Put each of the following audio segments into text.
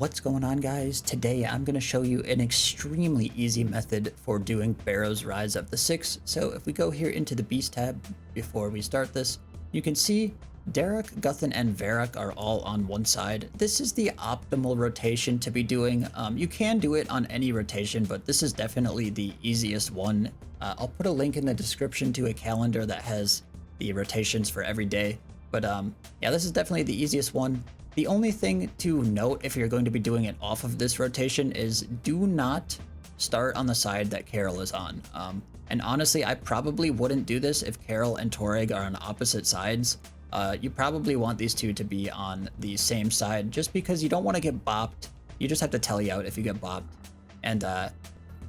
What's going on, guys? Today I'm going to show you an extremely easy method for doing Barrows Rise of the Six. So if we go here into the Beast tab before we start this, you can see Derek, Guthan, and Varrock are all on one side. This is the optimal rotation to be doing. You can do it on any rotation, but this is definitely the easiest one. I'll put a link in the description to a calendar that has the rotations for every day. But yeah, this is definitely the easiest one. The only thing to note if you're going to be doing it off of this rotation is do not start on the side that Carol is on. And honestly, I probably wouldn't do this if Carol and Toreg are on opposite sides. You probably want these two to be on the same side just because you don't want to get bopped. You just have to tally out if you get bopped. And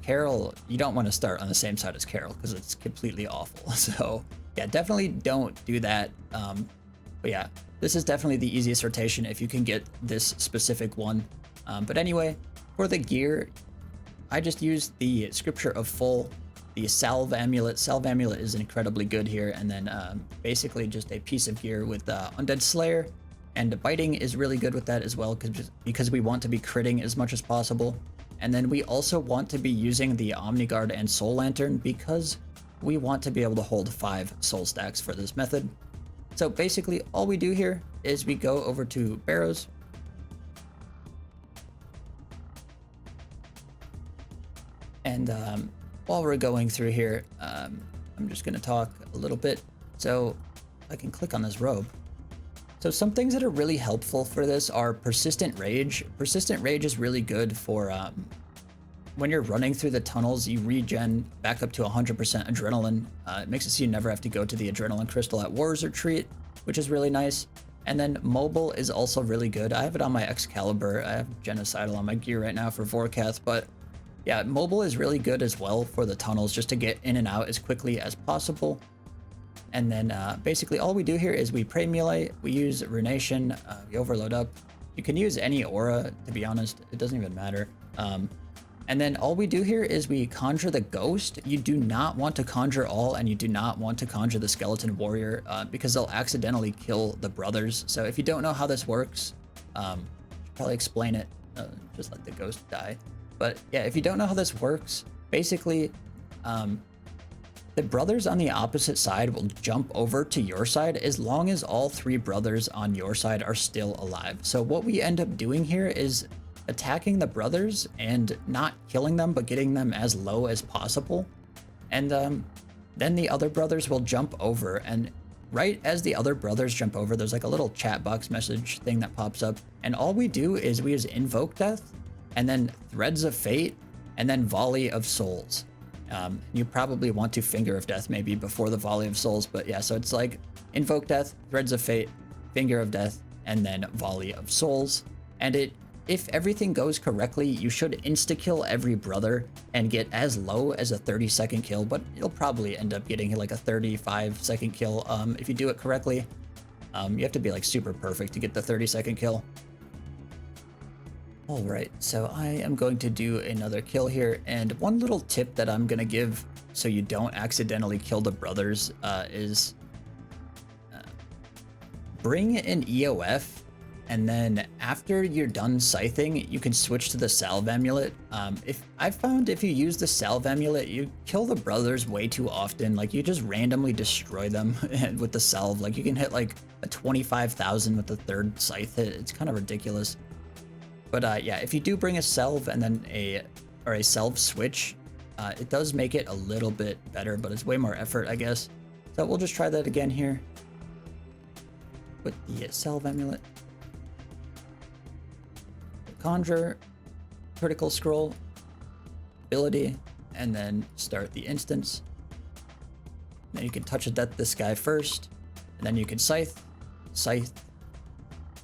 Carol, you don't want to start on the same side as Carol because it's completely awful. So yeah, definitely don't do that. But yeah, this is definitely the easiest rotation if you can get this specific one. But anyway, for the gear, I just used the Scripture of Full, the Salve Amulet. Salve Amulet is incredibly good here, and then basically just a piece of gear with Undead Slayer, and Biting is really good with that as well because we want to be critting as much as possible. And then we also want to be using the Omniguard and Soul Lantern because we want to be able to hold 5 soul stacks for this method. So basically all we do here is we go over to Barrows. And while we're going through here, I'm just going to talk a little bit. So I can click on this robe. So some things that are really helpful for this are Persistent Rage. Persistent Rage is really good for when you're running through the tunnels, you regen back up to 100% adrenaline. It makes it so you never have to go to the adrenaline crystal at War's Retreat, which is really nice. And then Mobile is also really good. I have it on my Excalibur. I have Genocidal on my gear right now for Vorkath, but yeah, Mobile is really good as well for the tunnels just to get in and out as quickly as possible. And then basically all we do here is we Premulate, we use Runation, we overload up. You can use any aura, to be honest, it doesn't even matter. And then all we do here is we conjure the ghost. You do not want to conjure all, and you do not want to conjure the skeleton warrior because they'll accidentally kill the brothers. So if you don't know how this works, probably explain it, just let the ghost die. But yeah, if you don't know how this works, basically the brothers on the opposite side will jump over to your side as long as all 3 brothers on your side are still alive. So what we end up doing here is attacking the brothers and not killing them, but getting them as low as possible. And then the other brothers will jump over, and right as the other brothers jump over, there's like a little chat box message thing that pops up. And all we do is we use Invoke Death, and then Threads of Fate, and then Volley of Souls. You probably want to Finger of Death maybe before the Volley of Souls, but yeah, so it's like Invoke Death, Threads of Fate, Finger of Death, and then Volley of Souls. And if everything goes correctly, you should insta-kill every brother and get as low as a 30-second kill, but you'll probably end up getting like a 35-second kill if you do it correctly. You have to be like super perfect to get the 30-second kill. All right, so I am going to do another kill here, and one little tip that I'm gonna give so you don't accidentally kill the brothers is bring an EOF, and then after you're done scything, you can switch to the Salve Amulet. I found if you use the Salve Amulet, you kill the brothers way too often. Like you just randomly destroy them with the Salve. Like you can hit like a 25,000 with the 3rd scythe hit. It's kind of ridiculous. But yeah, if you do bring a Salve and then a Salve switch, it does make it a little bit better, but it's way more effort, I guess. So we'll just try that again here with the Salve Amulet. Conjure, Critical Scroll, ability, and then start the instance. Then you can touch this guy first, and then you can scythe,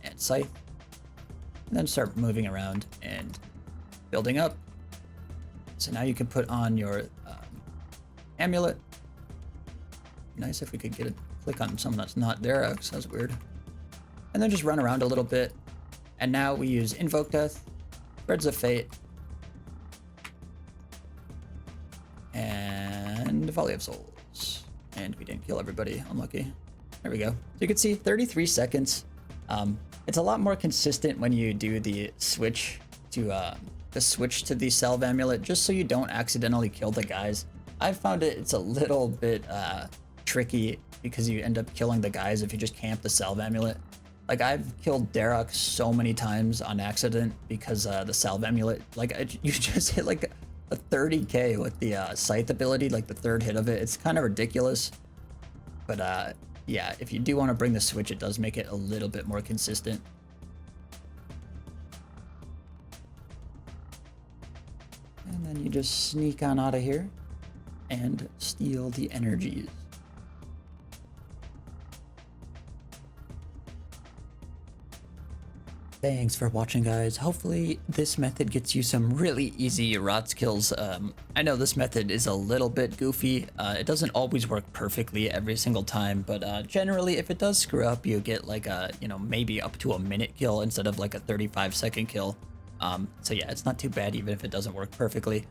and scythe, and then start moving around and building up. So now you can put on your amulet. Nice if we could get a click on someone that's not there, sounds weird. And then just run around a little bit. And now we use Invoke Death, Threads of Fate, and Volley of Souls. And we didn't kill everybody, unlucky. There we go. So you can see 33 seconds. It's a lot more consistent when you do the switch to the salve amulet, just so you don't accidentally kill the guys. I've found it's a little bit tricky because you end up killing the guys if you just camp the salve amulet. Like, I've killed Darok so many times on accident because the salve amulet, like, you just hit like a 30k with the scythe ability, like the third hit of it. It's kind of ridiculous. But yeah, if you do want to bring the switch, it does make it a little bit more consistent. And then you just sneak on out of here and steal the energies. Thanks for watching, guys. Hopefully this method gets you some really easy RotS kills. I know this method is a little bit goofy. It doesn't always work perfectly every single time, but generally if it does screw up, you get like a, you know, maybe up to a minute kill instead of like a 35-second kill. So yeah, it's not too bad even if it doesn't work perfectly.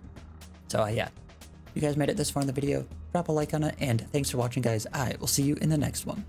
So yeah, if you guys made it this far in the video, drop a like on it, and thanks for watching, guys. I will see you in the next one.